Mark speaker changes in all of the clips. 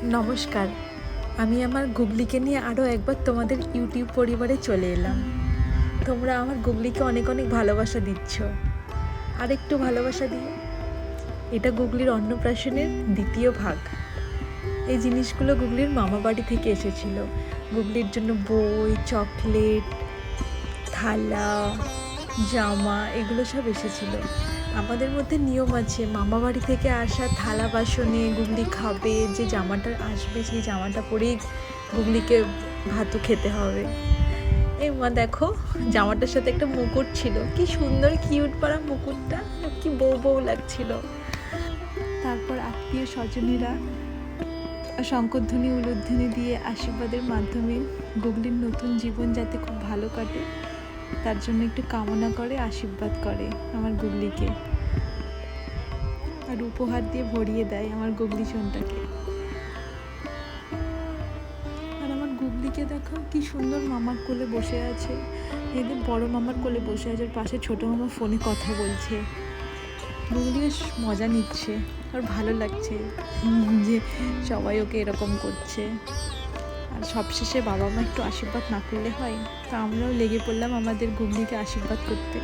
Speaker 1: নমস্কার, আমি আমার গুগলিকে নিয়ে আরও একবার তোমাদের ইউটিউব পরিবারে চলে এলাম। তোমরা আমার গুগলিকে অনেক অনেক ভালোবাসা দিচ্ছ, আর একটু ভালোবাসা দিও। এটা গুগলির অন্নপ্রাশনের দ্বিতীয় ভাগ। এই জিনিসগুলো গুগলির মামা বাড়ি থেকে এসেছিল। গুগলির জন্য বই, চকলেট, থালা, জামা এগুলো সব এসেছিল। আমাদের মধ্যে নিয়ম আছে, মামা বাড়ি থেকে আসা থালা বাসনে গুগলি খাবে, যে জামাটা আসবে সেই জামাটা পরেই গুগলিকে ভাতও খেতে হবে। এই মা দেখো, জামাটার সাথে একটা মুকুট ছিল, কি সুন্দর কিউট পাড়া মুকুটটা, কি বউ বউ লাগছিল। তারপর আত্মীয় স্বজনেরা শঙ্করধ্বনি উলুধ্বনি দিয়ে আশীর্বাদের মাধ্যমে গুগলির নতুন জীবন যাতে খুব ভালো কাটে তার জন্য একটু কামনা করে, আশীর্বাদ করে আমার গুগলিকে, আর উপহার দিয়ে ভরিয়ে দেয় আমার গুগলি সোনটাকে। আর আমার গুগলিকে দেখো কি সুন্দর মামার কোলে বসে আছে, এদের বড় মামার কোলে বসে আছে, ওর পাশে ছোটো মামা ফোনে কথা বলছে। গুগলি বেশ মজা নিচ্ছে, আর ভালো লাগছে যে সবাই ওকে এরকম করছে। আর সবশেষে বাবা মা একটু আশীর্বাদ না করলে হয়, তা আমরাও লেগে পড়লাম আমাদের গুগলিকে আশীর্বাদ করতে।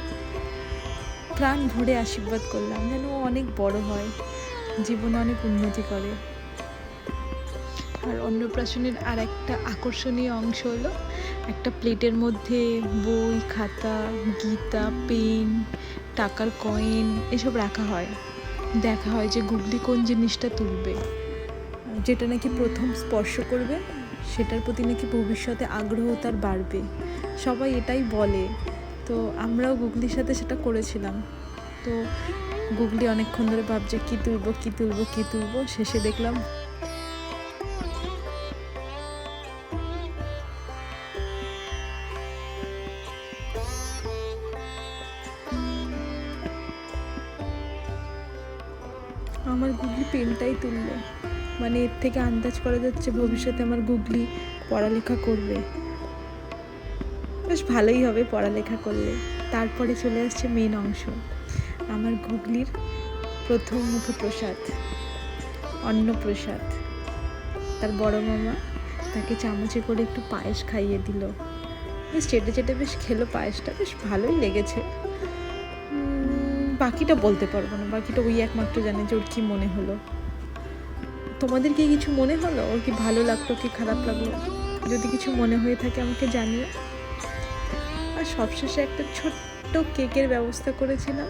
Speaker 1: প্রাণ ভরে আশীর্বাদ করলাম যেন ও অনেক বড় হয়, জীবনে অনেক উন্নতি করে। আর অন্নপ্রাশনের আর একটা আকর্ষণীয় অংশ হলো, একটা প্লেটের মধ্যে বই, খাতা, গীতা, পেন, টাকার কয়েন এসব রাখা হয়। দেখা হয় যে গুগলি কোন জিনিসটা তুলবে, যেটা নাকি প্রথম স্পর্শ করবে সেটার প্রতি নাকি ভবিষ্যতে আগ্রহ তার বাড়বে, সবাই এটাই বলে। তো আমরাও গুগলির সাথে সেটা করেছিলাম। তো গুগলি অনেকক্ষণ ধরে ভাবছে কী তুলবো কী তুলবো কী তুলবো, শেষে দেখলাম আমার গুগলি পেনটাই তুললো। মানে এর থেকে আন্দাজ করা যাচ্ছে ভবিষ্যতে আমার গুগলি পড়ালেখা করবে, বেশ ভালোই হবে পড়ালেখা করলে। তারপরে চলে আসছে মেন অংশ, আমার গুগলির প্রথম মুখপ্রসাদ, অন্নপ্রসাদ। তার বড় মামা তাকে চামচে করে একটু পায়েস খাইয়ে দিল, বেশ চেটে চেটে বেশ খেলো পায়েসটা, বেশ ভালোই লেগেছে। বাকিটা বলতে পারবো না, বাকিটা ওই একমাত্র জানে যে ওর কী মনে হলো। তোমাদের কি কিছু মনে হলো, ওর কি ভালো লাগলো কি খারাপ লাগলো? যদি কিছু মনে হয়ে থাকে আমাকে জানিও। আর সবশেষে একটা ছোট্ট কেকের ব্যবস্থা করেছিলাম,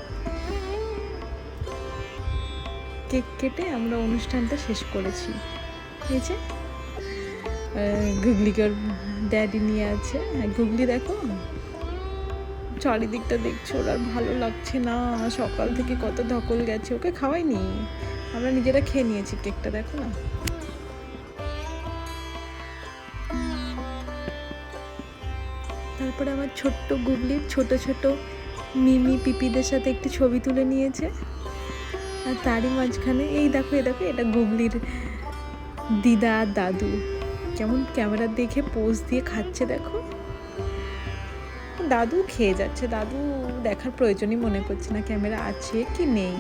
Speaker 1: কেক কেটে আমরা অনুষ্ঠানটা শেষ করেছি। এই যে গুগলিকে ওর ড্যাডি নিয়ে আছে। গুগলি দেখো চারিদিকটা দেখছো, ওর আর ভালো লাগছে না, সকাল থেকে কত ধকল গেছে, ওকে খাওয়াইনি, আমরা নিজেরা খেয়ে নিয়েছি কেকটা, দেখো না। তারপরে আমার ছোট্ট গুগলির ছোট ছোট মিমি পিপিদের সাথে একটি ছবি তুলে নিয়েছে। আর তারই মাঝখানে এই দেখো এটা গুগলির দিদা আর দাদু কেমন ক্যামেরা দেখে পোজ দিয়ে খাচ্ছে, দেখো। দাদু খেয়ে যাচ্ছে, দাদু দেখার প্রয়োজনই মনে করছে না ক্যামেরা আছে কি নেই।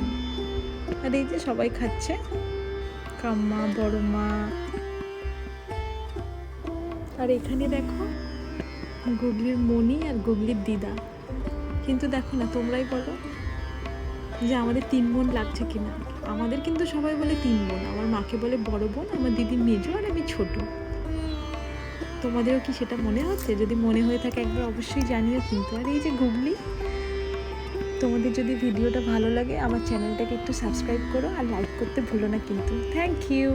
Speaker 1: আর এই যে সবাই খাচ্ছে, কাম্মা, বড় মা। আর এখানে দেখো গুগলির মনি আর গুগলির দিদা। কিন্তু দেখো না, তোমরাই বলো যে আমাদের 3 বোন লাগছে কিনা। আমাদের কিন্তু সবাই বলে 3 বোন, আমার মাকে বলে বড় বোন, আমার দিদি মেজো আর আমি ছোট। তোমাদেরও কি সেটা মনে হচ্ছে? যদি মনে হয়ে থাকে একবার অবশ্যই জানিও কিন্তু। আর এই যে গুগলি, তোমাদের যদি ভিডিওটা ভালো লাগে আমার চ্যানেলটাকে একটু সাবস্ক্রাইব করো আর লাইক করতে ভুলো না কিন্তু। Thank you.